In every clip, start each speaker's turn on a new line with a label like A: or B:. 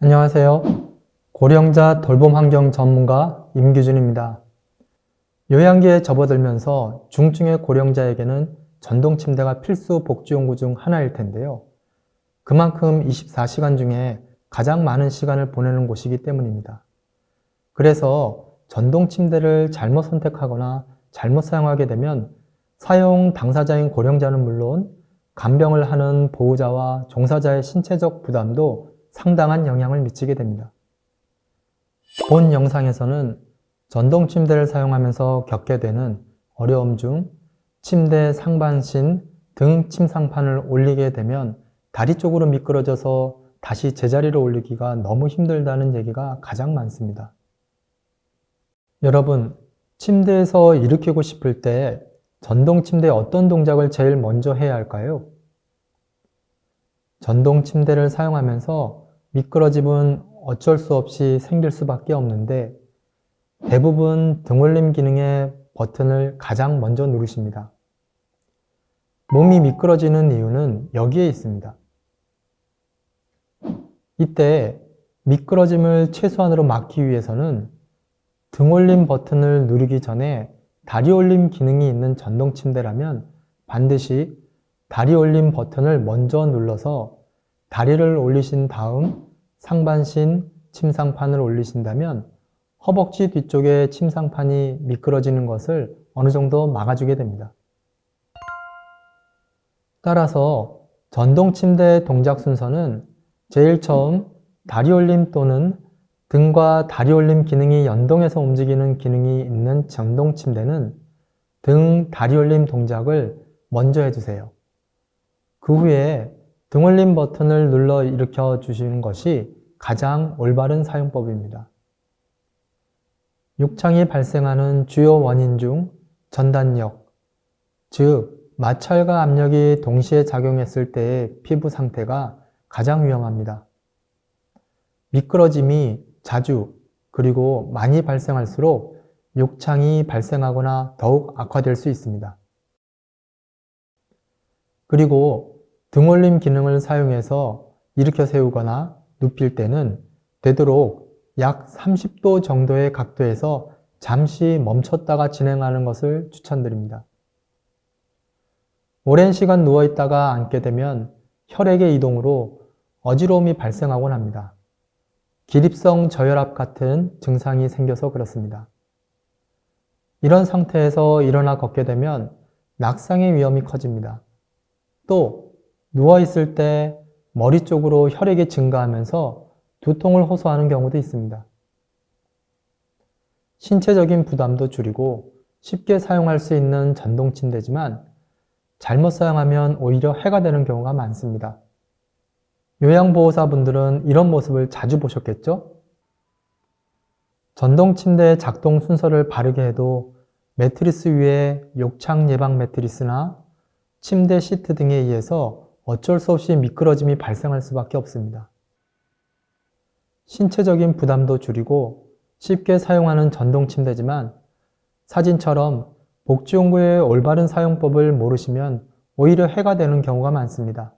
A: 안녕하세요. 고령자 돌봄 환경 전문가 임규준입니다. 요양기에 접어들면서 중증의 고령자에게는 전동 침대가 필수 복지용구 중 하나일 텐데요. 그만큼 24시간 중에 가장 많은 시간을 보내는 곳이기 때문입니다. 그래서 전동 침대를 잘못 선택하거나 잘못 사용하게 되면 사용 당사자인 고령자는 물론 간병을 하는 보호자와 종사자의 신체적 부담도 상당한 영향을 미치게 됩니다. 본 영상에서는 전동 침대를 사용하면서 겪게 되는 어려움 중 침대 상반신 등 침상판을 올리게 되면 다리 쪽으로 미끄러져서 다시 제자리로 올리기가 너무 힘들다는 얘기가 가장 많습니다. 여러분, 침대에서 일으키고 싶을 때 전동 침대의 어떤 동작을 제일 먼저 해야 할까요? 전동 침대를 사용하면서 미끄러짐은 어쩔 수 없이 생길 수밖에 없는데 대부분 등올림 기능의 버튼을 가장 먼저 누르십니다. 몸이 미끄러지는 이유는 여기에 있습니다. 이때 미끄러짐을 최소한으로 막기 위해서는 등올림 버튼을 누르기 전에 다리 올림 기능이 있는 전동 침대라면 반드시 다리 올림 버튼을 먼저 눌러서 다리를 올리신 다음 상반신 침상판을 올리신다면 허벅지 뒤쪽에 침상판이 미끄러지는 것을 어느 정도 막아주게 됩니다. 따라서 전동 침대의 동작 순서는 제일 처음 다리 올림 또는 등과 다리 올림 기능이 연동해서 움직이는 기능이 있는 전동 침대는 등 다리 올림 동작을 먼저 해주세요. 그 후에 등 올림 버튼을 눌러 일으켜 주시는 것이 가장 올바른 사용법입니다. 욕창이 발생하는 주요 원인 중 전단력, 즉 마찰과 압력이 동시에 작용했을 때의 피부 상태가 가장 위험합니다. 미끄러짐이 자주 그리고 많이 발생할수록 욕창이 발생하거나 더욱 악화될 수 있습니다. 그리고 등올림 기능을 사용해서 일으켜 세우거나 눕힐 때는 되도록 약 30도 정도의 각도에서 잠시 멈췄다가 진행하는 것을 추천드립니다. 오랜 시간 누워있다가 앉게 되면 혈액의 이동으로 어지러움이 발생하곤 합니다. 기립성 저혈압 같은 증상이 생겨서 그렇습니다. 이런 상태에서 일어나 걷게 되면 낙상의 위험이 커집니다. 또 누워있을 때 머리 쪽으로 혈액이 증가하면서 두통을 호소하는 경우도 있습니다. 신체적인 부담도 줄이고 쉽게 사용할 수 있는 전동 침대지만 잘못 사용하면 오히려 해가 되는 경우가 많습니다. 요양보호사분들은 이런 모습을 자주 보셨겠죠? 전동 침대의 작동 순서를 바르게 해도 매트리스 위에 욕창 예방 매트리스나 침대 시트 등에 의해서 어쩔 수 없이 미끄러짐이 발생할 수밖에 없습니다. 신체적인 부담도 줄이고 쉽게 사용하는 전동 침대지만 사진처럼 복지용구의 올바른 사용법을 모르시면 오히려 해가 되는 경우가 많습니다.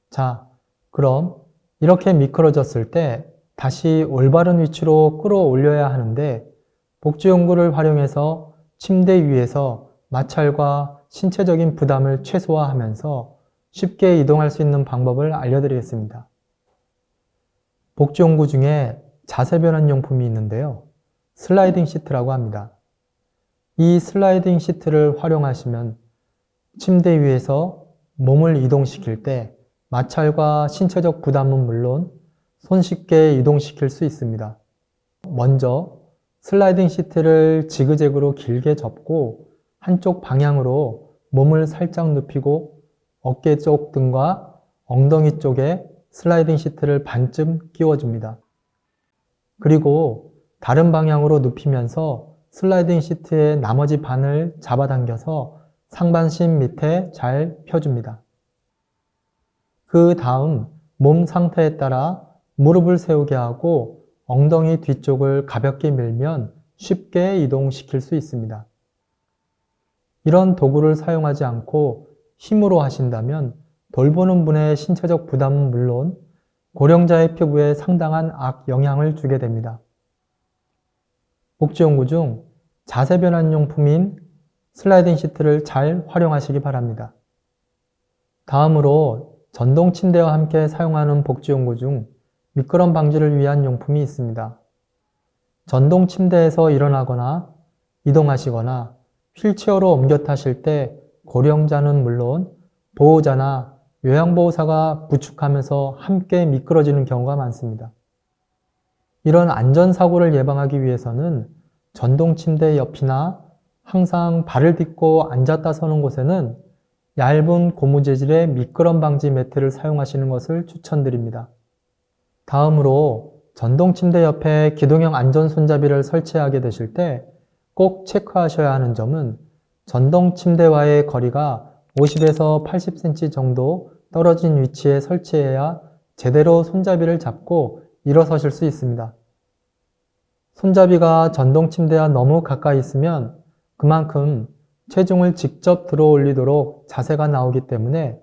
A: 자, 그럼 이렇게 미끄러졌을 때 다시 올바른 위치로 끌어올려야 하는데 복지용구를 활용해서 침대 위에서 마찰과 신체적인 부담을 최소화하면서 쉽게 이동할 수 있는 방법을 알려드리겠습니다. 복지용구 중에 자세 변환 용품이 있는데요. 슬라이딩 시트라고 합니다. 이 슬라이딩 시트를 활용하시면 침대 위에서 몸을 이동시킬 때 마찰과 신체적 부담은 물론 손쉽게 이동시킬 수 있습니다. 먼저 슬라이딩 시트를 지그재그로 길게 접고 한쪽 방향으로 몸을 살짝 눕히고 어깨 쪽 등과 엉덩이 쪽에 슬라이딩 시트를 반쯤 끼워줍니다. 그리고 다른 방향으로 눕히면서 슬라이딩 시트의 나머지 반을 잡아당겨서 상반신 밑에 잘 펴줍니다. 그 다음 몸 상태에 따라 무릎을 세우게 하고 엉덩이 뒤쪽을 가볍게 밀면 쉽게 이동시킬 수 있습니다. 이런 도구를 사용하지 않고 힘으로 하신다면 돌보는 분의 신체적 부담은 물론 고령자의 피부에 상당한 악영향을 주게 됩니다. 복지용구 중 자세 변환 용품인 슬라이딩 시트를 잘 활용하시기 바랍니다. 다음으로 전동 침대와 함께 사용하는 복지용구 중 미끄럼 방지를 위한 용품이 있습니다. 전동 침대에서 일어나거나 이동하시거나 휠체어로 옮겨 타실 때 고령자는 물론 보호자나 요양보호사가 부축하면서 함께 미끄러지는 경우가 많습니다. 이런 안전사고를 예방하기 위해서는 전동 침대 옆이나 항상 발을 딛고 앉았다 서는 곳에는 얇은 고무 재질의 미끄럼 방지 매트를 사용하시는 것을 추천드립니다. 다음으로 전동 침대 옆에 기동형 안전 손잡이를 설치하게 되실 때 꼭 체크하셔야 하는 점은 전동 침대와의 거리가 50에서 80cm 정도 떨어진 위치에 설치해야 제대로 손잡이를 잡고 일어서실 수 있습니다. 손잡이가 전동 침대와 너무 가까이 있으면 그만큼 체중을 직접 들어 올리도록 자세가 나오기 때문에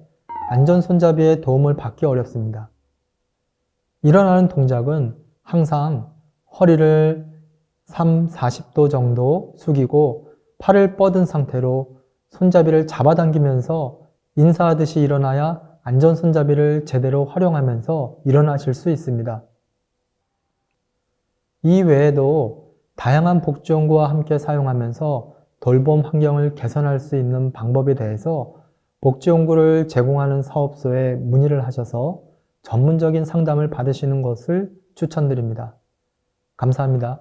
A: 안전 손잡이의 도움을 받기 어렵습니다. 일어나는 동작은 항상 허리를 40도 정도 숙이고 팔을 뻗은 상태로 손잡이를 잡아당기면서 인사하듯이 일어나야 안전 손잡이를 제대로 활용하면서 일어나실 수 있습니다. 이 외에도 다양한 복지용구와 함께 사용하면서 돌봄 환경을 개선할 수 있는 방법에 대해서 복지용구를 제공하는 사업소에 문의를 하셔서 전문적인 상담을 받으시는 것을 추천드립니다. 감사합니다.